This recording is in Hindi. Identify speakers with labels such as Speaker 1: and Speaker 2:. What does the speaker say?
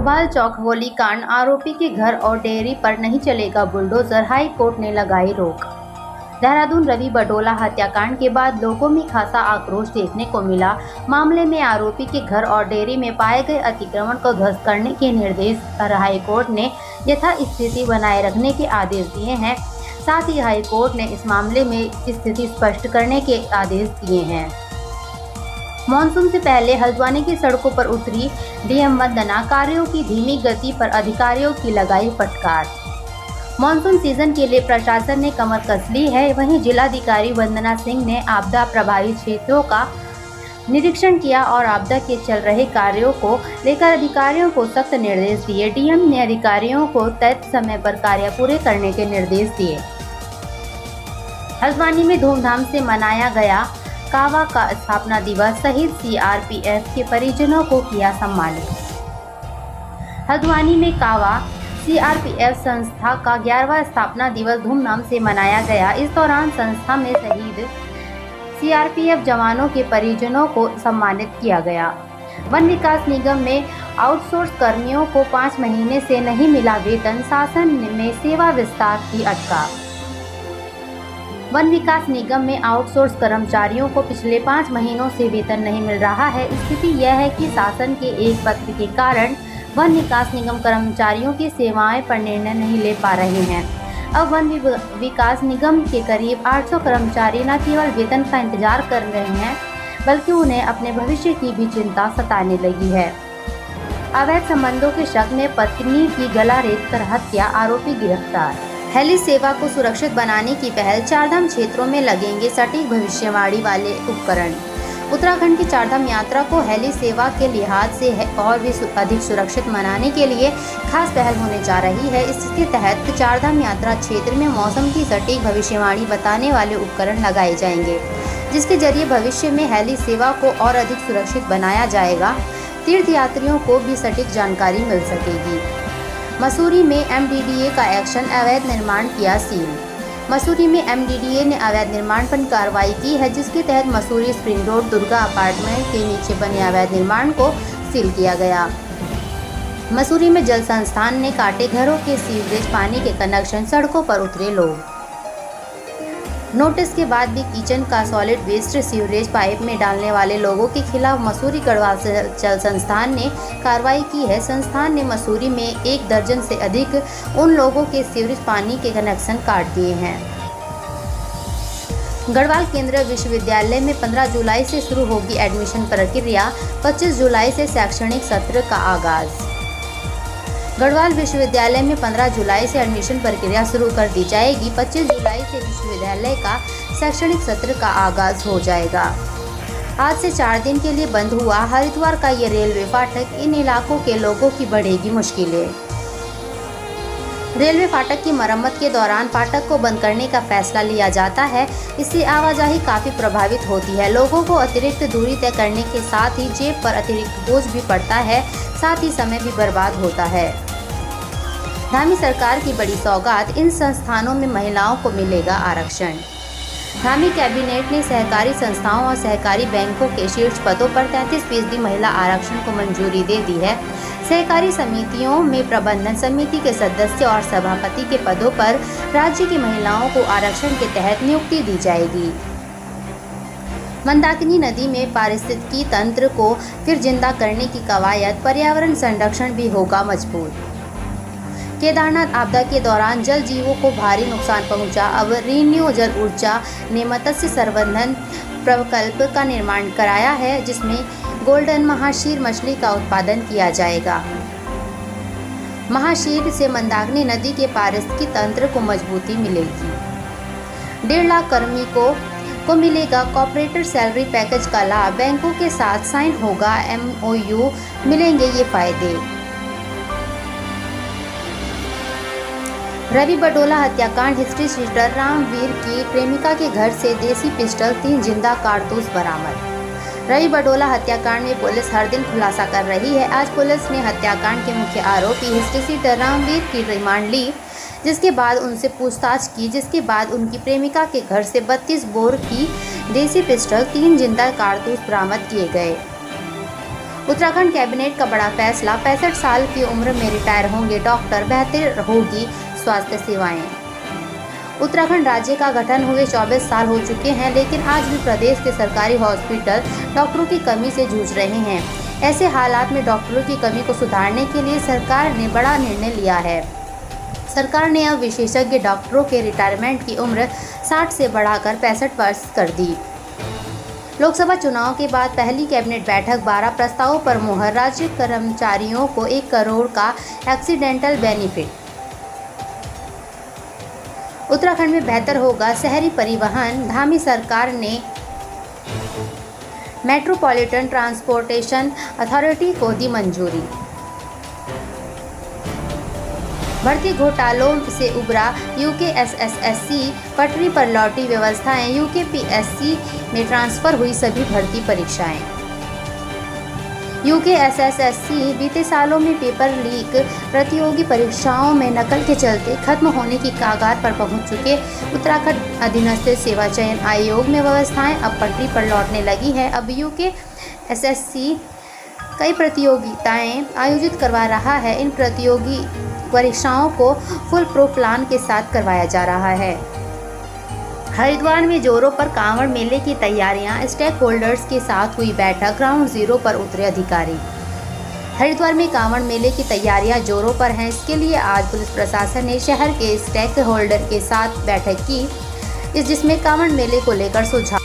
Speaker 1: भोपाल चौक गोलीकांड आरोपी के घर और डेयरी पर नहीं चलेगा बुलडोजर, हाई कोर्ट ने लगाई रोक। देहरादून रवि बडोला हत्याकांड के बाद लोगों में खासा आक्रोश देखने को मिला। मामले में आरोपी के घर और डेयरी में पाए गए अतिक्रमण को ध्वस्त करने के निर्देश हाई कोर्ट ने यथास्थिति बनाए रखने के आदेश दिए हैं। साथ ही हाई कोर्ट ने इस मामले में स्थिति स्पष्ट करने के आदेश दिए हैं। मानसून से पहले हल्द्वानी की सड़कों पर उतरी डीएम वंदना, कार्यों की धीमी गति पर अधिकारियों की लगाई फटकार। मानसून सीजन के लिए प्रशासन ने कमर कस ली है। वहीं जिलाधिकारी वंदना सिंह ने आपदा प्रभावित क्षेत्रों का निरीक्षण किया और आपदा के चल रहे कार्यों को लेकर अधिकारियों को सख्त निर्देश दिए। डीएम ने अधिकारियों को तय समय पर कार्य पूरे करने के निर्देश दिए। हल्द्वानी में धूमधाम से मनाया गया कावा का स्थापना दिवस, शहीद सीआरपीएफ के परिजनों को किया सम्मानित। हल्द्वानी में कावा सीआरपीएफ संस्था का 11वां स्थापना दिवस धूमधाम से मनाया गया। इस दौरान संस्था में शहीद सीआरपीएफ जवानों के परिजनों को सम्मानित किया गया। वन विकास निगम में आउटसोर्स कर्मियों को 5 महीने से नहीं मिला वेतन, शासन में सेवा विस्तार की अटका। वन विकास निगम में आउटसोर्स कर्मचारियों को पिछले 5 महीनों से वेतन नहीं मिल रहा है। स्थिति यह है कि शासन के एक पत्र के कारण वन विकास निगम कर्मचारियों की सेवाएं पर निर्णय नहीं ले पा रहे हैं। अब वन विकास निगम के करीब 800 कर्मचारी न केवल वेतन का इंतजार कर रहे हैं, बल्कि उन्हें अपने भविष्य की भी चिंता सताने लगी है। अवैध संबंधों के शक में पत्नी की गला रेतकर हत्या, आरोपी गिरफ्तार। हेली सेवा को सुरक्षित बनाने की पहल, चारधाम क्षेत्रों में लगेंगे सटीक भविष्यवाणी वाले उपकरण। उत्तराखंड की चारधाम यात्रा को हेली सेवा के लिहाज से और भी अधिक सुरक्षित बनाने के लिए खास पहल होने जा रही है। इसके तहत चारधाम यात्रा क्षेत्र में मौसम की सटीक भविष्यवाणी बताने वाले उपकरण लगाए जाएंगे, जिसके जरिए भविष्य में हेली सेवा को और अधिक सुरक्षित बनाया जाएगा। तीर्थयात्रियों को भी सटीक जानकारी मिल सकेगी। मसूरी में एमडीडीए का एक्शन, अवैध निर्माण किया सील। मसूरी में एमडीडीए ने अवैध निर्माण पर कार्रवाई की है, जिसके तहत Mussoorie spring road Durga apartment के नीचे बने अवैध निर्माण को सील किया गया। मसूरी में जल संस्थान ने काटे घरों के सीवरेज पानी के कनेक्शन, सड़कों पर उतरे लोग। नोटिस के बाद भी किचन का सॉलिड वेस्ट सीवरेज पाइप में डालने वाले लोगों के खिलाफ मसूरी गढ़वाल जल संस्थान ने कार्रवाई की है। संस्थान ने मसूरी में 1 दर्जन से अधिक उन लोगों के सीवरेज पानी के कनेक्शन काट दिए हैं। गढ़वाल केंद्रीय विश्वविद्यालय में 15 जुलाई से शुरू होगी एडमिशन प्रक्रिया, 25 जुलाई से शैक्षणिक सत्र का आगाज। गढ़वाल विश्वविद्यालय में 15 जुलाई से एडमिशन प्रक्रिया शुरू कर दी जाएगी। 25 जुलाई से विश्वविद्यालय का शैक्षणिक सत्र का आगाज हो जाएगा। आज से 4 दिन के लिए बंद हुआ हरिद्वार का ये रेलवे फाटक, इन इलाकों के लोगों की बढ़ेगी मुश्किलें। रेलवे फाटक की मरम्मत के दौरान फाटक को बंद करने का फैसला लिया जाता है। इससे आवाजाही काफ़ी प्रभावित होती है। लोगों को अतिरिक्त दूरी तय करने के साथ ही जेब पर अतिरिक्त बोझ भी पड़ता है, साथ ही समय भी बर्बाद होता है। धामी सरकार की बड़ी सौगात, इन संस्थानों में महिलाओं को मिलेगा आरक्षण। धामी कैबिनेट ने सहकारी संस्थाओं और सहकारी बैंकों के शीर्ष पदों पर 33% महिला आरक्षण को मंजूरी दे दी है। सहकारी समितियों में प्रबंधन समिति के सदस्य और सभापति के पदों पर राज्य की महिलाओं को आरक्षण के तहत नियुक्ति दी जाएगी। मंदाकिनी नदी में पारिस्थितिकी तंत्र को फिर जिंदा करने की कवायद, पर्यावरण संरक्षण भी होगा मजबूत। केदारनाथ आपदा के दौरान जल जीवों को भारी नुकसान पहुंचा। अब रीन्यू जल ऊर्जा ने मत्स्य संवर्धन प्रकल्प का निर्माण कराया है, जिसमें गोल्डन महाशीर मछली का उत्पादन किया जाएगा। महाशीर से मंदाकिनी नदी के पारिस्थितिकी तंत्र को मजबूती मिलेगी। 1.5 लाख कार्मिकों को मिलेगा कॉर्पोरेट सैलरी पैकेज का लाभ। बैंकों के साथ साइन होगा MOU, मिलेंगे ये फायदे। रवि बडोला हत्याकांड, हिस्ट्री शीटर रामवीर की प्रेमिका के घर से देसी पिस्टल, 3 जिंदा कारतूस बरामद। रवि बडोला हत्याकांड में पुलिस हर दिन खुलासा कर रही है। आज पुलिस ने हत्याकांड के मुख्य आरोपी हिस्ट्री शीटर रामवीर की रिमांड ली, जिसके बाद उनसे पूछताछ की, जिसके बाद उनकी प्रेमिका के घर से 32 बोर की देसी पिस्टल, 3 जिंदा कारतूस बरामद किए गए। उत्तराखंड कैबिनेट का बड़ा फैसला, 65 साल की उम्र में रिटायर होंगे डॉक्टर, बेहतर होगी स्वास्थ्य सेवाएं। उत्तराखंड राज्य का गठन हुए 24 साल हो चुके हैं, लेकिन आज भी प्रदेश के सरकारी हॉस्पिटल डॉक्टरों की कमी से जूझ रहे हैं। ऐसे हालात में डॉक्टरों की कमी को सुधारने के लिए सरकार ने बड़ा निर्णय लिया है। सरकार ने अब विशेषज्ञ डॉक्टरों के रिटायरमेंट की उम्र 60 से बढ़ाकर 65 वर्ष कर दी। लोकसभा चुनाव के बाद पहली कैबिनेट बैठक, 12 प्रस्तावों पर मुहर, राज्य कर्मचारियों को 1 करोड़ का एक्सीडेंटल बेनिफिट। उत्तराखंड में बेहतर होगा शहरी परिवहन, धामी सरकार ने मेट्रोपॉलिटन ट्रांसपोर्टेशन अथॉरिटी को दी मंजूरी। भर्ती घोटालों से उबरा यूकेएसएससी, पटरी पर लौटी व्यवस्थाएं, यूकेपीएससी में ट्रांसफर हुई सभी भर्ती परीक्षाएं। यूकेएसएससी बीते सालों में पेपर लीक, प्रतियोगी परीक्षाओं में नकल के चलते खत्म होने की कगार पर पहुंच चुके उत्तराखंड अधीनस्थ सेवा चयन आयोग में व्यवस्थाएं अब पटरी पर लौटने लगी है। अब यूकेएसएससी कई प्रतियोगिताएं आयोजित करवा रहा है। इन प्रतियोगी परीक्षाओं को फुल प्रूफ प्लान के साथ करवाया जा रहा है। हरिद्वार में जोरों पर कांवड़ मेले की तैयारियां, स्टेक होल्डर्स के साथ हुई बैठक, ग्राउंड जीरो पर उतरे अधिकारी। हरिद्वार में कांवड़ मेले की तैयारियां जोरों पर हैं। इसके लिए आज पुलिस प्रशासन ने शहर के स्टेक होल्डर के साथ बैठक की, जिसमें कांवड़ मेले को लेकर सुझाव